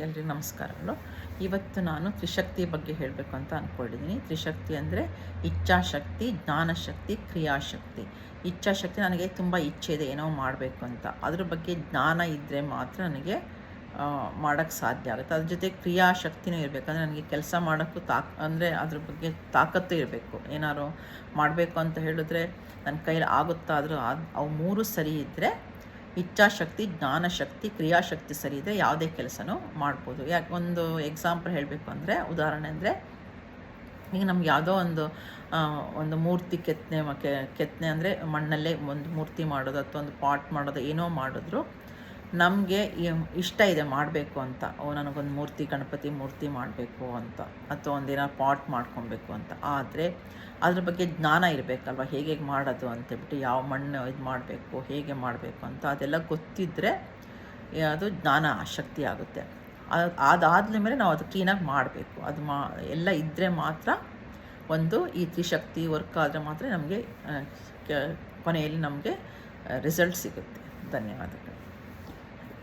ಎಲ್ರಿಗೂ ನಮಸ್ಕಾರಗಳು. ಇವತ್ತು ನಾನು ತ್ರಿಶಕ್ತಿ ಬಗ್ಗೆ ಹೇಳಬೇಕು ಅಂತ ಅಂದ್ಕೊಂಡಿದ್ದೀನಿ. ತ್ರಿಶಕ್ತಿ ಅಂದರೆ ಇಚ್ಛಾಶಕ್ತಿ, ಜ್ಞಾನಶಕ್ತಿ, ಕ್ರಿಯಾಶಕ್ತಿ. ಇಚ್ಛಾಶಕ್ತಿ, ನನಗೆ ತುಂಬ ಇಚ್ಛೆ ಇದೆ ಏನೋ ಮಾಡಬೇಕು ಅಂತ, ಅದ್ರ ಬಗ್ಗೆ ಜ್ಞಾನ ಇದ್ದರೆ ಮಾತ್ರ ನನಗೆ ಮಾಡೋಕ್ಕೆ ಸಾಧ್ಯ ಆಗುತ್ತೆ. ಅದ್ರ ಜೊತೆ ಕ್ರಿಯಾಶಕ್ತಿನೂ ಇರಬೇಕು. ಅಂದರೆ ನನಗೆ ಕೆಲಸ ಮಾಡೋಕ್ಕೂ ಅಂದರೆ ಅದ್ರ ಬಗ್ಗೆ ತಾಕತ್ತು ಇರಬೇಕು. ಏನಾದ್ರು ಮಾಡಬೇಕು ಅಂತ ಹೇಳಿದ್ರೆ ನನ್ನ ಕೈಲಿ ಆಗುತ್ತಾದರೂ ಅವು ಮೂರು ಸರಿ ಇದ್ದರೆ, ಇಚ್ಛಾಶಕ್ತಿ, ಜ್ಞಾನಶಕ್ತಿ, ಕ್ರಿಯಾಶಕ್ತಿ ಸರಿ ಇದ್ದರೆ ಯಾವುದೇ ಕೆಲಸನೂ ಮಾಡ್ಬೋದು. ಯಾಕೆ ಒಂದು ಎಕ್ಸಾಂಪಲ್ ಹೇಳಬೇಕು ಅಂದರೆ, ಉದಾಹರಣೆ ಅಂದರೆ, ಈಗ ನಮ್ಗೆ ಯಾವುದೋ ಒಂದು ಮೂರ್ತಿ ಕೆತ್ತನೆ ಅಂದರೆ ಮಣ್ಣಲ್ಲೇ ಒಂದು ಮೂರ್ತಿ ಮಾಡೋದು ಅಥವಾ ಒಂದು ಪಾಟ್ ಮಾಡೋದು, ಏನೋ ಮಾಡಿದ್ರು ನಮಗೆ ಇಷ್ಟ ಇದೆ ಮಾಡಬೇಕು ಅಂತ. ನನಗೊಂದು ಮೂರ್ತಿ, ಗಣಪತಿ ಮೂರ್ತಿ ಮಾಡಬೇಕು ಅಂತ, ಅಥವಾ ಒಂದೇನೋ ಪಾಟ್ ಮಾಡ್ಕೊಬೇಕು ಅಂತ. ಆದರೆ ಅದ್ರ ಬಗ್ಗೆ ಜ್ಞಾನ ಇರಬೇಕಲ್ವ, ಹೇಗೆ ಮಾಡೋದು ಅಂತೇಳ್ಬಿಟ್ಟು, ಯಾವ ಮಣ್ಣು ಇದು ಮಾಡಬೇಕು, ಹೇಗೆ ಮಾಡಬೇಕು ಅಂತ ಅದೆಲ್ಲ ಗೊತ್ತಿದ್ದರೆ ಅದು ಜ್ಞಾನ ಶಕ್ತಿ ಆಗುತ್ತೆ. ಅದಾದ್ಮೇಲೆ ನಾವು ಅದು ಕ್ಲೀನಾಗಿ ಮಾಡಬೇಕು. ಅದು ಎಲ್ಲ ಇದ್ದರೆ ಮಾತ್ರ ಈ ತ್ರಿಶಕ್ತಿ ವರ್ಕ್ ಆದರೆ ಮಾತ್ರ ನಮಗೆ ಕೊನೆಯಲ್ಲಿ ನಮಗೆ ರಿಸಲ್ಟ್ ಸಿಗುತ್ತೆ. ಧನ್ಯವಾದಗಳು.